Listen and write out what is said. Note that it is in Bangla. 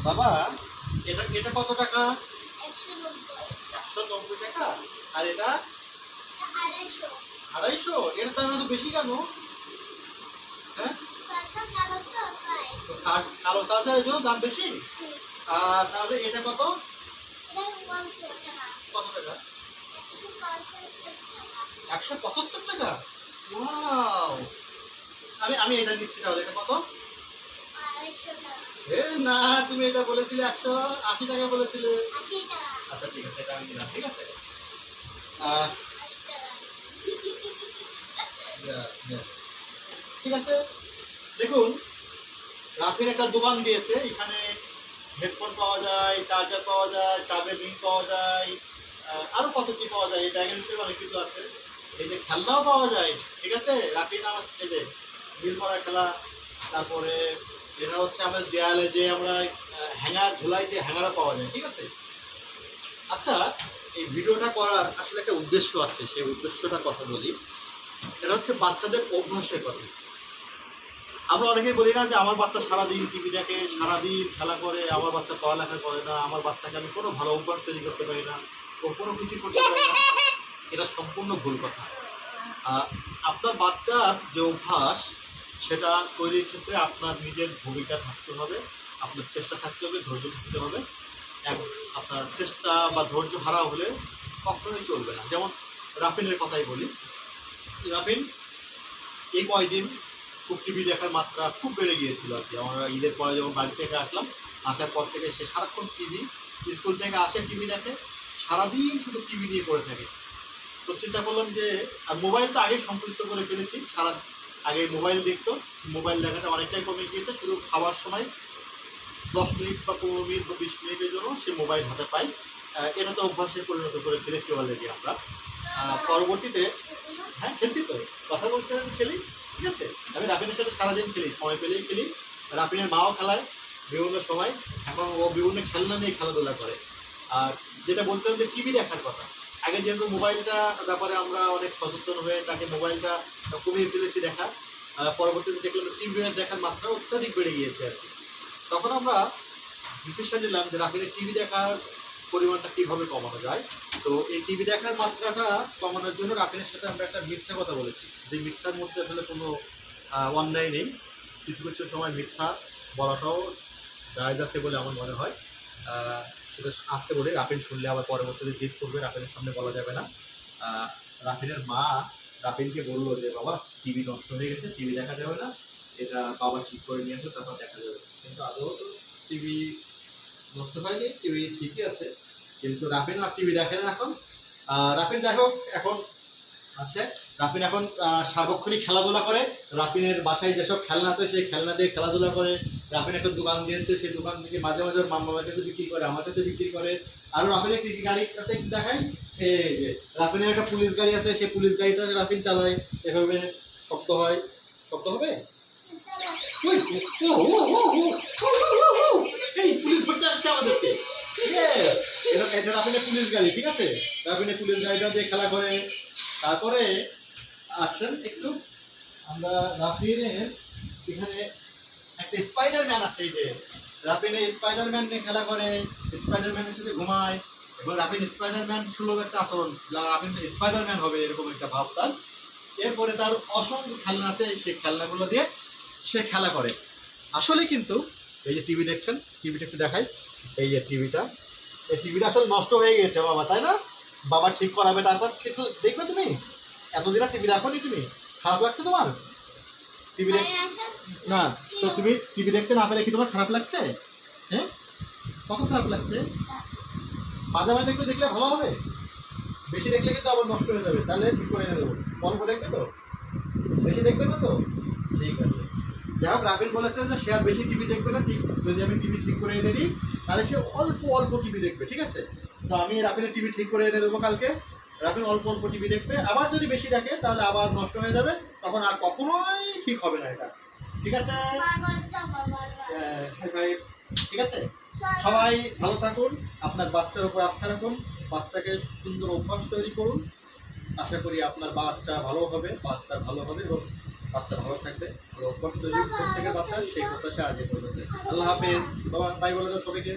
বাবা, এটা এটা কত টাকা? 190 190 টাকা। আর এটা 250 250। এর দাম এত বেশি কেন? হ্যাঁ, কালো তো তাই তো কালো চার্জারের জন্য দাম বেশি। হুম, আর তাহলে এটা কত? এটা 100 টাকা কত টাকা? 175 টাকা 175 টাকা। ওয়াও! আমি আমি এটা নিচ্ছি তাহলে। এটা কত? 250 টাকা এ না, তুমি এটা বলেছিলে 180 টাকা বলেছিলে। 80 টাকা আচ্ছা ঠিক আছে, এটা আমি নিলাম। ঠিক আছে। আহ 80 টাকা yes, yes. ঠিক আছে। দেখুন, রাফির একটা দোকান দিয়েছে। এখানে হেডফোন পাওয়া যায়, চার্জার পাওয়া যায়, চার্জের রিং পাওয়া যায়, আরো কত কি পাওয়া যায়। এই ব্যাগের ভিতরে অনেক কিছু আছে। এই যে খেলনাও পাওয়া যায়। ঠিক আছে, রাফি নাম, এই যে বিল করা খেলা। তারপরে এটা হচ্ছে আমাদের দেয়ালে যে আমরা হ্যাঙ্গার ঝোলাই, যে হ্যাঙ্গারও পাওয়া যায়। ঠিক আছে। আচ্ছা, এই ভিডিওটা করার আসলে একটা উদ্দেশ্য আছে। সেই উদ্দেশ্যটার কথা বলি। এটা হচ্ছে বাচ্চাদের অভ্যাসের কথা। আমরা অনেকেই বলি না যে আমার বাচ্চা সারাদিন টিভি দেখে, সারাদিন খেলা করে, আমার বাচ্চা পড়ালেখা করে না, আমার বাচ্চাকে আমি কোনো ভালো অভ্যাস তৈরি করতে পারি না, ও কোনো কিছু করতে পারে না। এটা সম্পূর্ণ ভুল কথা। আপনার বাচ্চার যে অভ্যাস, সেটা তৈরির ক্ষেত্রে আপনার নিজের ভূমিকা থাকতে হবে, আপনার চেষ্টা থাকতে হবে, ধৈর্য থাকতে হবে। আপনার চেষ্টা বা ধৈর্য হারা হলে কখনোই চলবে না। যেমন রাফিনের কথাই বলি। রাফিন এই কয়দিন খুব টিভি দেখার মাত্রা খুব বেড়ে গিয়েছিল আর কি। আমরা ঈদের পরে যখন বাড়ি থেকে আসলাম, আসার পর থেকে সে সারাক্ষণ টিভি, স্কুল থেকে আসে টিভি দেখে, সারাদিন শুধু টিভি নিয়ে পড়ে থাকে। তো চিন্তা করলাম যে, আর মোবাইল তো আগেই সংকুচিত করে ফেলেছি। আগে মোবাইল দেখতো, মোবাইল দেখাটা অনেকটাই কমে গিয়েছে। শুধু খাওয়ার সময় 10 মিনিট বা 15 মিনিট বা 20 মিনিটের জন্য সে মোবাইল হাতে পায়। এটা তো অভ্যাসে পরিণত করে ফেলেছি অলরেডি আমরা। পরবর্তীতে, হ্যাঁ খেলছি তো, কথা বলছি, আমি খেলি। ঠিক আছে, আমি রাফিনের সাথে সারাদিন খেলি, সময় পেলেই খেলি। রাফিনের মাও খেলায় বিভিন্ন সময়। এখন ও বিভিন্ন খেলনা নিয়ে খেলাধুলা করে। আর যেটা বলছিলাম যে টিভি দেখার কথা, আগে যেহেতু মোবাইলটা ব্যাপারে আমরা অনেক সচেতন হয়ে তাকে মোবাইলটা কমিয়ে ফেলেছি দেখা। পরবর্তীতে দেখলাম টিভি দেখার মাত্রা অত্যাধিক বেড়ে গিয়েছে আর কি। তখন আমরা ডিসিশন নিলাম যে রাফিনের টিভি দেখার পরিমাণটা কীভাবে কমানো যায়। তো এই টিভি দেখার মাত্রাটা কমানোর জন্য রাফিনের সাথে আমরা একটা মিথ্যা কথা বলেছি, যে মিথ্যার মধ্যে আসলে কোনো অন্যায় নেই। কিছু কিছু সময় মিথ্যা বলাটাও জায়েজ আছে বলে আমার মনে হয়। সেটা আসতে বলি, রাফিন শুনলে আবার পরবর্তীতে জিদ করবে, রাফিনের সামনে বলা যাবে না। রাফিনের মা রাফিনকে বললো যে বাবা, টিভি নষ্ট হয়ে গেছে, টিভি দেখা যাবে না, এটা বাবা ঠিক করে নিয়ে আসবে, তারপর দেখা যাবে। কিন্তু আদৌ তো টিভি নষ্ট হয়নি, টিভি ঠিকই আছে। কিন্তু রাফিন আর টিভি দেখে না এখন। রাফিন যাই হোক এখন আছে। রাফিন এখন সার্বক্ষণিক খেলাধুলা করে। রাফিনের বাসায় যেসব খেলনা আছে সেই খেলনা দিয়ে খেলাধুলা করে। রাফিন একটা দোকান দিয়েছে, সেই দোকান থেকে মাঝে মাঝে ওর মামার কাছে বিক্রি করে, আমার কাছে বিক্রি করে। আরও রাফিনের কী কী গাড়ি আছে একটু দেখাই। এই যে রাফিনের একটা পুলিশ গাড়ি আছে, সেই পুলিশ গাড়িটা রাফিন চালায়। এভাবে শব্দ হয়, শব্দ হবে। ওই, ও, ও, ও, ও, ও, ও, ও, ও, এই পুলিশ ধরতে আসছে আমাদেরকে। ইয়েস, এটা রাফিনের পুলিশ গাড়ি। ঠিক আছে, রাফিনের পুলিশ গাড়িটা দিয়ে খেলা করে। তারপরে আসেন একটু, আমরা রাফিনের এখানে একটা স্পাইডারম্যান আছে। এই যে রাফিনে স্পাইডারম্যান নিয়ে খেলা করে, স্পাইডারম্যানের সাথে ঘুমায়, এবং রাফিন স্পাইডারম্যান সুলভ একটা আচরণ, রাফিন স্পাইডারম্যান হবে এরকম একটা ভাব তার। এরপরে তার অসংখ্য খেলনা আছে, সেই খেলনাগুলো দিয়ে সে খেলা করে। আসলে কিন্তু এই যে টিভি দেখছেন, টিভিটা একটু দেখাই। এই যে টিভিটা, এই টিভিটা আসলে নষ্ট হয়ে গেছে বাবা, তাই না? বাবা ঠিক করাবে, তারপর দেখবে তুমি। এতদিন আর টিভি দেখো নি তুমি? খারাপ লাগছে তোমার টিভি দেখ? না, তো তুমি টিভি দেখতে না পেরে কি তোমার খারাপ লাগছে? হ্যাঁ, কত খারাপ লাগছে? মাঝে মাঝে একটু দেখলে ভালো হবে। বেশি দেখলে কিন্তু আবার নষ্ট হয়ে যাবে, তাহলে ঠিক করে এনে দেবো। অল্প দেখবে তো, বেশি দেখবে না তো? ঠিক আছে। যাই হোক, রাবিন বলেছে যে সে আর বেশি টিভি দেখবে না। ঠিক, যদি আমি টিভি ঠিক করে এনে দিই তাহলে সে অল্প অল্প টিভি দেখবে। ঠিক আছে, তো আমি রাবিনের টিভি ঠিক করে এনে দেবো কালকে। রাবিন অল্প অল্প টিভি দেখবে। আবার যদি বেশি দেখে তাহলে আবার নষ্ট হয়ে যাবে, তখন আর কখনোই ঠিক হবে না এটা। ঠিক আছে ভাই, ঠিক আছে। সবাই ভালো থাকুন, আপনার বাচ্চার উপর আস্থা রাখুন, বাচ্চাকে সুন্দর অভ্যাস তৈরি করুন। আশা করি আপনার বাচ্চা ভালো হবে, বাচ্চা ভালো হবে এবং বাচ্চা ভালো থাকবে। ভালো অভ্যাস তৈরি প্রত্যেকের বাচ্চা, সেই প্রত্যাশা আজ এই পর্যন্ত। আল্লাহ হাফেজ। বাবা বাই বলে দাও সবাইকে।